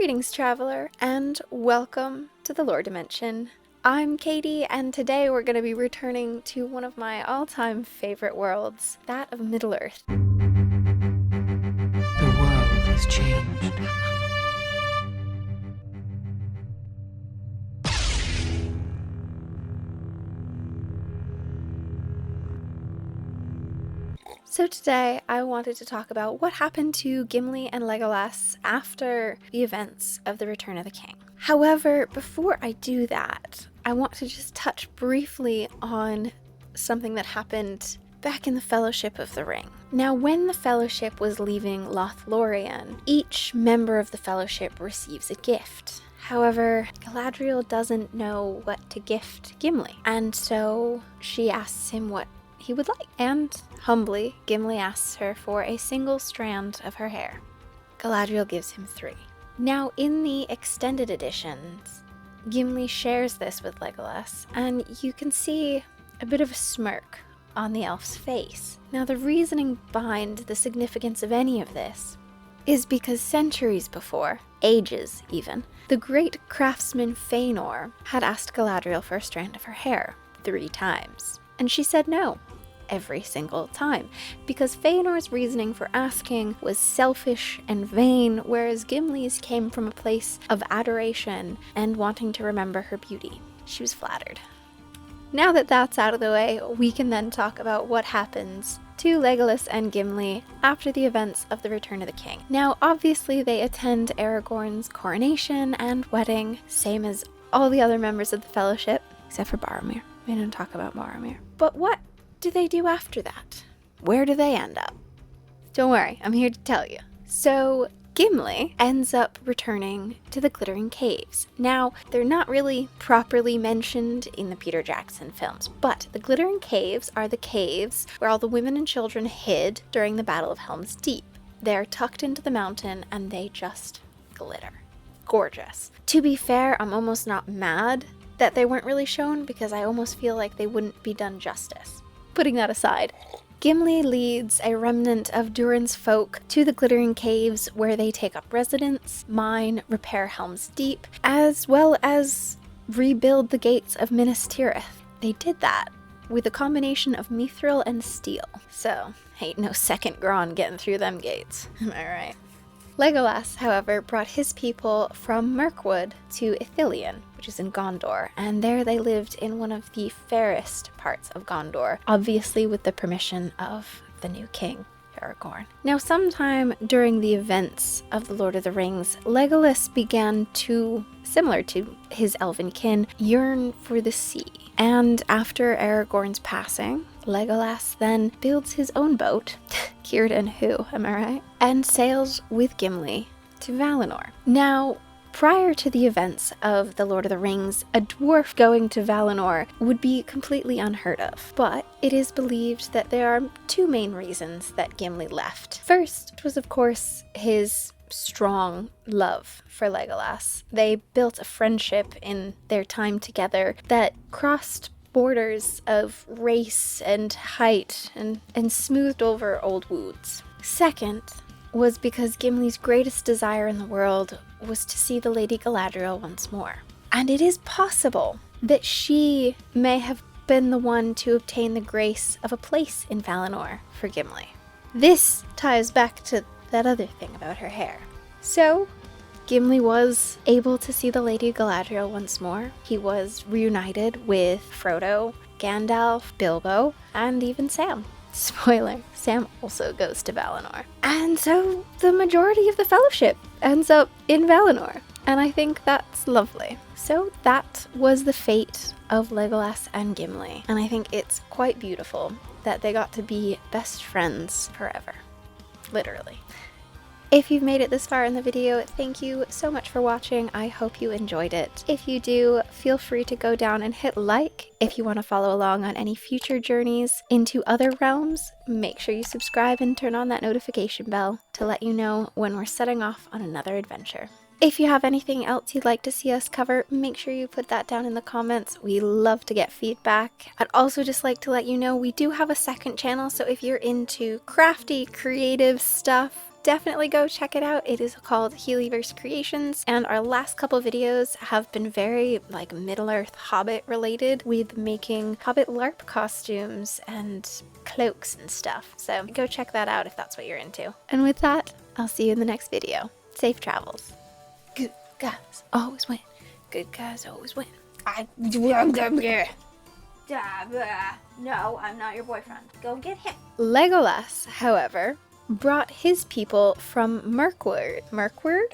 Greetings, traveler, and welcome to the lore dimension. I'm Katie, and today we're going to be returning to one of my all-time favorite worlds, that of Middle-earth. The world has changed. So today, I wanted to talk about what happened to Gimli and Legolas after the events of the Return of the King. However, before I do that, I want to just touch briefly on something that happened back in the Fellowship of the Ring. Now, when the Fellowship was leaving Lothlorien, each member of the Fellowship receives a gift. However, Galadriel doesn't know what to gift Gimli, and so she asks him what he would like. And humbly, Gimli asks her for a single strand of her hair. Galadriel gives him 3. Now, in the extended editions, Gimli shares this with Legolas, and you can see a bit of a smirk on the elf's face. Now, the reasoning behind the significance of any of this is because centuries before, ages even, the great craftsman Fëanor had asked Galadriel for a strand of her hair 3 times. And she said no, every single time, because Fëanor's reasoning for asking was selfish and vain, whereas Gimli's came from a place of adoration and wanting to remember her beauty. She was flattered. Now that that's out of the way, we can then talk about what happens to Legolas and Gimli after the events of the Return of the King. Now, obviously, they attend Aragorn's coronation and wedding, same as all the other members of the Fellowship, except for Boromir. We didn't talk about Boromir. But what do they do after that? Where do they end up? Don't worry, I'm here to tell you. So, Gimli ends up returning to the Glittering Caves. Now, they're not really properly mentioned in the Peter Jackson films, but the Glittering Caves are the caves where all the women and children hid during the Battle of Helm's Deep. They're tucked into the mountain and they just glitter. Gorgeous. To be fair, I'm almost not mad that they weren't really shown because I almost feel like they wouldn't be done justice. Putting that aside, Gimli leads a remnant of Durin's folk to the Glittering Caves where they take up residence, mine, repair Helm's Deep, as well as rebuild the gates of Minas Tirith. They did that with a combination of mithril and steel, so ain't no second Gron getting through them gates, am I right? Legolas, however, brought his people from Mirkwood to Ithilien, which is in Gondor, and there they lived in one of the fairest parts of Gondor, obviously with the permission of the new king, Aragorn. Now, sometime during the events of The Lord of the Rings, Legolas began to, similar to his elven kin, yearn for the sea. And after Aragorn's passing, Legolas then builds his own boat, Círdan who, am I right? And sails with Gimli to Valinor. Now, prior to the events of The Lord of the Rings, a dwarf going to Valinor would be completely unheard of. But it is believed that there are 2 main reasons that Gimli left. First was, of course, his strong love for Legolas. They built a friendship in their time together that crossed borders of race and height and smoothed over old wounds. Second was because Gimli's greatest desire in the world was to see the Lady Galadriel once more. And it is possible that she may have been the one to obtain the grace of a place in Valinor for Gimli. This ties back to that other thing about her hair. So, Gimli was able to see the Lady Galadriel once more. He was reunited with Frodo, Gandalf, Bilbo, and even Sam. Spoiler, Sam also goes to Valinor. And so the majority of the Fellowship ends up in Valinor. And I think that's lovely. So that was the fate of Legolas and Gimli. And I think it's quite beautiful that they got to be best friends forever. Literally. If you've made it this far in the video, thank you so much for watching. I hope you enjoyed it. If you do, feel free to go down and hit like. If you want to follow along on any future journeys into other realms, make sure you subscribe and turn on that notification bell to let you know when we're setting off on another adventure. If you have anything else you'd like to see us cover, make sure you put that down in the comments. We love to get feedback. I'd also just like to let you know we do have a second channel, so if you're into crafty, creative stuff, definitely go check it out. It is called Healyverse Creations, and our last couple videos have been very like Middle-earth Hobbit related, with making Hobbit LARP costumes and cloaks and stuff. So go check that out if that's what you're into. And with that, I'll see you in the next video. Safe travels. Good guys always win. Good guys always win. No, I'm not your boyfriend. Go get him. Legolas, however, brought his people from Mirkwood. Mirkwood?